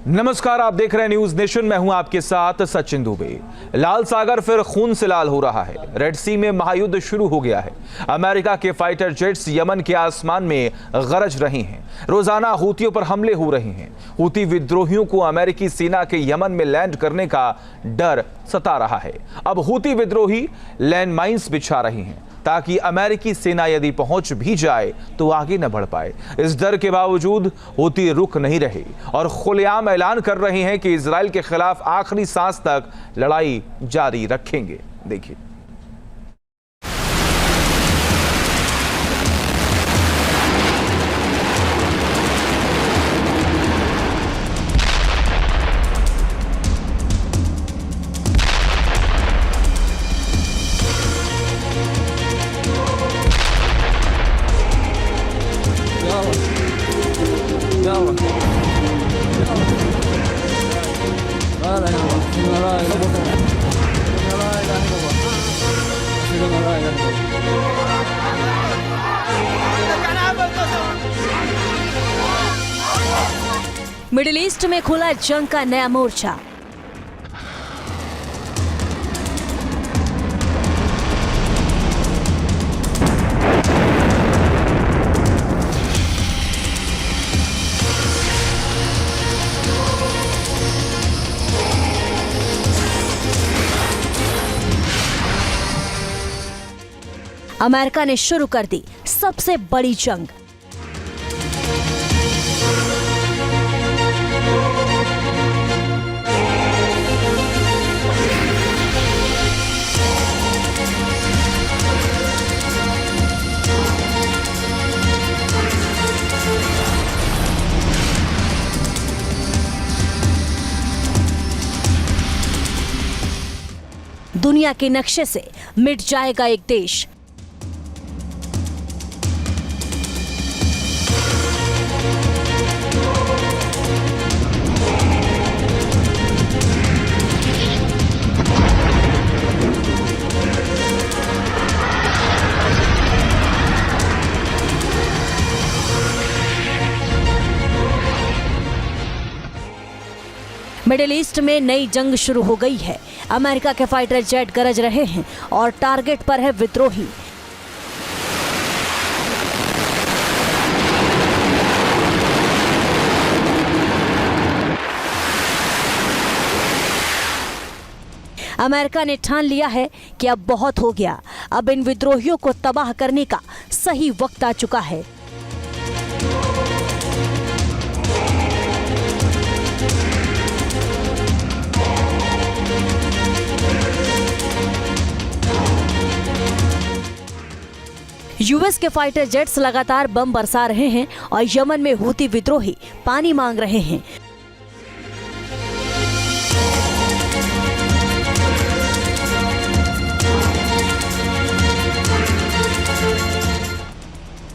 नमस्कार, आप देख रहे हैं न्यूज नेशन। मैं हूं आपके साथ सचिन दुबे। लाल सागर फिर खून से लाल हो रहा है। रेड सी में महायुद्ध शुरू हो गया है। अमेरिका के फाइटर जेट्स यमन के आसमान में गरज रहे हैं। रोजाना हूतियों पर हमले हो रहे हैं। हूती विद्रोहियों को अमेरिकी सेना के यमन में लैंड करने का डर सता रहा है। अब हूती विद्रोही लैंड माइंस बिछा रहे हैं ताकि अमेरिकी सेना यदि पहुंच भी जाए तो आगे न बढ़ पाए। इस डर के बावजूद हूती रुक नहीं रहे और खुलेआम ऐलान कर रहे हैं कि इजराइल के खिलाफ आखिरी सांस तक लड़ाई जारी रखेंगे। देखिए, मिडिल ईस्ट में खुला जंग का नया मोर्चा। अमेरिका ने शुरू कर दी सबसे बड़ी जंग। दुनिया के नक्शे से मिट जाएगा एक देश। मिडिल ईस्ट में नई जंग शुरू हो गई है। अमेरिका के फाइटर जेट गरज रहे हैं और टारगेट पर है विद्रोही। अमेरिका ने ठान लिया है कि अब बहुत हो गया। अब इन विद्रोहियों को तबाह करने का सही वक्त आ चुका है। यूएस के फाइटर जेट्स लगातार बम बरसा रहे हैं और यमन में हूती विद्रोही पानी मांग रहे हैं।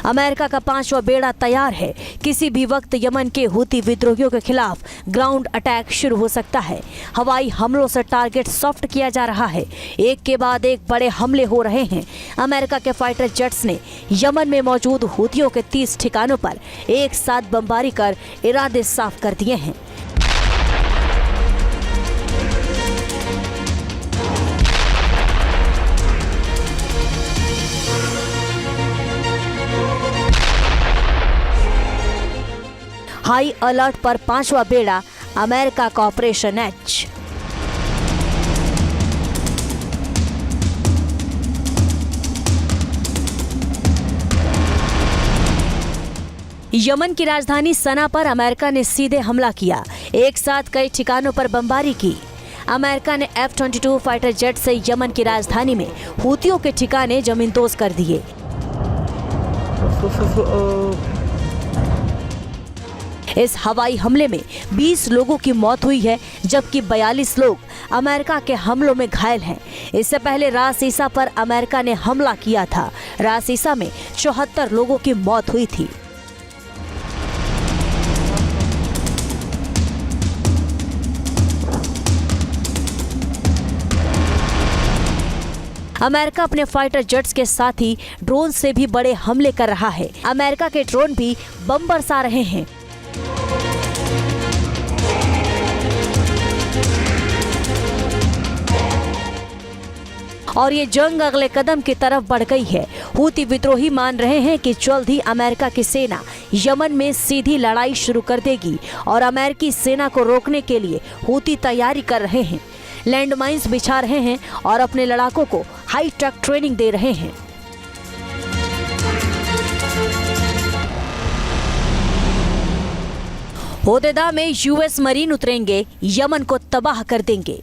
अमेरिका का 5वां बेड़ा तैयार है। किसी भी वक्त यमन के हूती विद्रोहियों के खिलाफ ग्राउंड अटैक शुरू हो सकता है। हवाई हमलों से टारगेट सॉफ्ट किया जा रहा है। एक के बाद एक बड़े हमले हो रहे हैं। अमेरिका के फाइटर जेट्स ने यमन में मौजूद हूतियों के 30 ठिकानों पर एक साथ बमबारी कर इरादे साफ कर दिए हैं। हाई अलर्ट पर 5वां बेड़ा अमेरिका का ऑपरेशन एच। यमन की राजधानी सना पर अमेरिका ने सीधे हमला किया। एक साथ कई ठिकानों पर बमबारी की। अमेरिका ने F-22 फाइटर जेट से यमन की राजधानी में हूतियों के ठिकाने जमींदोज कर दिए। इस हवाई हमले में 20 लोगों की मौत हुई है, जबकि 42 लोग अमेरिका के हमलों में घायल हैं। इससे पहले रास ईसा पर अमेरिका ने हमला किया था। रास ईसा में 74 लोगों की मौत हुई थी। अमेरिका अपने फाइटर जेट्स के साथ ही ड्रोन से भी बड़े हमले कर रहा है। अमेरिका के ड्रोन भी बम बरसा रहे हैं। और ये जंग अगले कदम की तरफ बढ़ गई है। हूती विद्रोही मान रहे हैं कि जल्द ही अमेरिका की सेना यमन में सीधी लड़ाई शुरू कर देगी और अमेरिकी सेना को रोकने के लिए हूती तैयारी कर रहे हैं, लैंडमाइंस बिछा रहे हैं और अपने लड़ाकों को हाई टेक ट्रेनिंग दे रहे हैं। होदेदा में यूएस मरीन उतरेंगे, यमन को तबाह कर देंगे।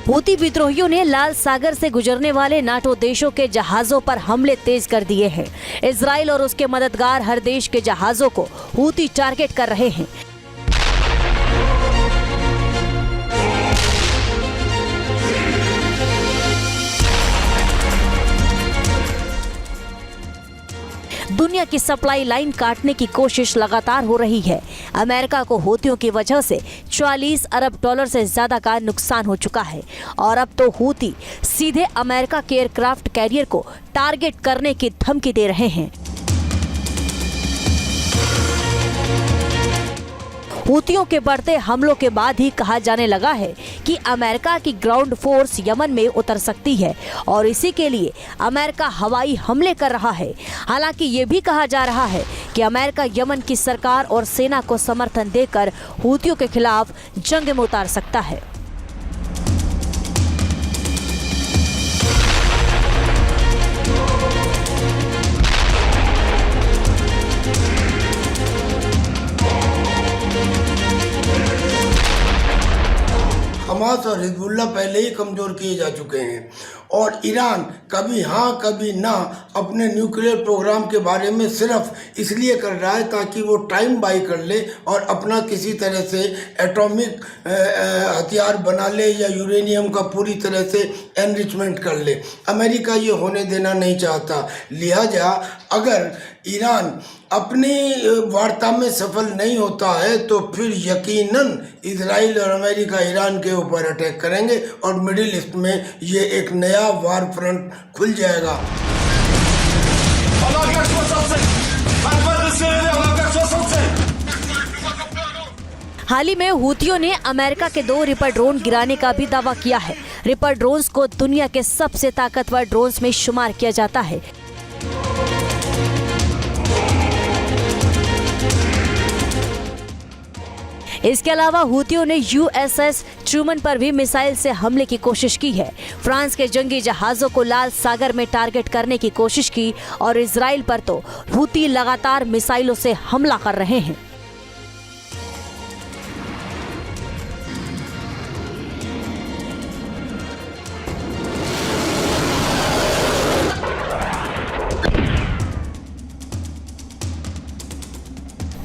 हूती विद्रोहियों ने लाल सागर से गुजरने वाले नाटो देशों के जहाजों पर हमले तेज कर दिए हैं। इजराइल और उसके मददगार हर देश के जहाजों को हूती टारगेट कर रहे हैं। दुनिया की सप्लाई लाइन काटने की कोशिश लगातार हो रही है। अमेरिका को हूतियों की वजह से 40 अरब डॉलर से ज्यादा का नुकसान हो चुका है और अब तो हूती सीधे अमेरिका के एयरक्राफ्ट कैरियर को टारगेट करने की धमकी दे रहे हैं। हूतियों के बढ़ते हमलों के बाद ही कहा जाने लगा है कि अमेरिका की ग्राउंड फोर्स यमन में उतर सकती है और इसी के लिए अमेरिका हवाई हमले कर रहा है। हालांकि ये भी कहा जा रहा है कि अमेरिका यमन की सरकार और सेना को समर्थन देकर हूतियों के खिलाफ जंग में उतार सकता है। हमास और हिजबुल्लाह पहले ही कमज़ोर किए जा चुके हैं और ईरान कभी हाँ कभी ना अपने न्यूक्लियर प्रोग्राम के बारे में सिर्फ इसलिए कर रहा है ताकि वो टाइम बाई कर ले और अपना किसी तरह से एटॉमिक हथियार बना ले या यूरेनियम का पूरी तरह से एनरिचमेंट कर ले। अमेरिका ये होने देना नहीं चाहता। लिहाजा अगर ईरान अपनी वार्ता में सफल नहीं होता है तो फिर यकीनन इजराइल और अमेरिका ईरान के ऊपर अटैक करेंगे और मिडिल ईस्ट में ये एक नया वार फ्रंट खुल जाएगा। हाल ही में हूतियों ने अमेरिका के 2 रिपर ड्रोन गिराने का भी दावा किया है। रिपर ड्रोन्स को दुनिया के सबसे ताकतवर ड्रोन्स में शुमार किया जाता है। इसके अलावा हूतियों ने यूएसएस ट्रूमन पर भी मिसाइल से हमले की कोशिश की है। फ्रांस के जंगी जहाजों को लाल सागर में टारगेट करने की कोशिश की और इजराइल पर तो हूती लगातार मिसाइलों से हमला कर रहे हैं।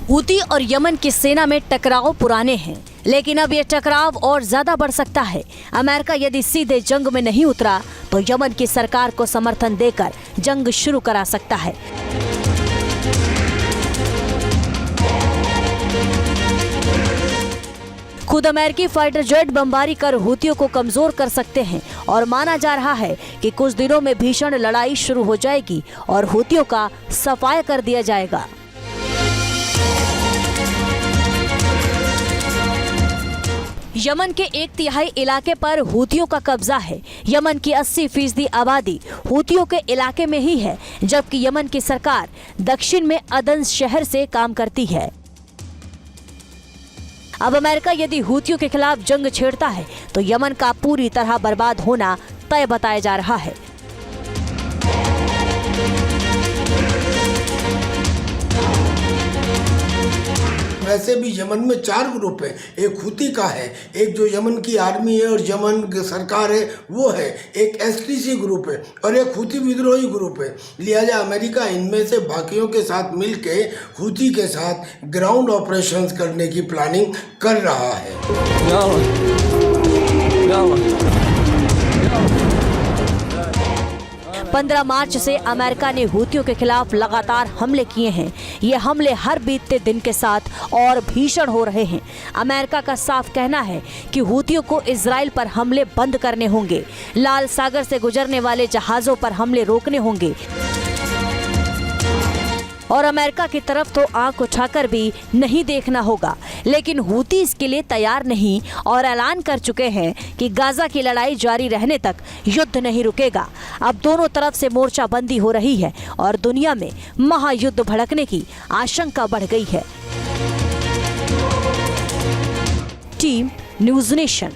हूती और यमन की सेना में टकराव पुराने हैं, लेकिन अब यह टकराव और ज्यादा बढ़ सकता है। अमेरिका यदि सीधे जंग में नहीं उतरा तो यमन की सरकार को समर्थन देकर जंग शुरू करा सकता है। खुद अमेरिकी फाइटर जेट बमबारी कर हूतियों को कमजोर कर सकते हैं और माना जा रहा है कि कुछ दिनों में भीषण लड़ाई शुरू हो जाएगी और हूतियों का सफाया कर दिया जाएगा। यमन के 1/3 इलाके पर हूतियों का कब्जा है। यमन की 80% आबादी हूतियों के इलाके में ही है, जबकि यमन की सरकार दक्षिण में अदन शहर से काम करती है। अब अमेरिका यदि हूतियों के खिलाफ जंग छेड़ता है तो यमन का पूरी तरह बर्बाद होना तय बताया जा रहा है। वैसे भी यमन में 4 ग्रुप हैं। एक हूती का है, एक जो यमन की आर्मी है और यमन सरकार है वो है, एक एसटीसी ग्रुप है और एक हूती विद्रोही ग्रुप है। लिहाजा अमेरिका इनमें से बाकियों के साथ मिलके हूती के साथ ग्राउंड ऑपरेशंस करने की प्लानिंग कर रहा है। 15 मार्च से अमेरिका ने हूतियों के खिलाफ लगातार हमले किए हैं। ये हमले हर बीतते दिन के साथ और भीषण हो रहे हैं। अमेरिका का साफ कहना है कि हूतियों को इजराइल पर हमले बंद करने होंगे, लाल सागर से गुजरने वाले जहाजों पर हमले रोकने होंगे और अमेरिका की तरफ तो आंख उठाकर भी नहीं देखना होगा। लेकिन हूती इसके लिए तैयार नहीं और ऐलान कर चुके हैं कि गाजा की लड़ाई जारी रहने तक युद्ध नहीं रुकेगा। अब दोनों तरफ से मोर्चाबंदी हो रही है और दुनिया में महायुद्ध भड़कने की आशंका बढ़ गई है। Team news nation.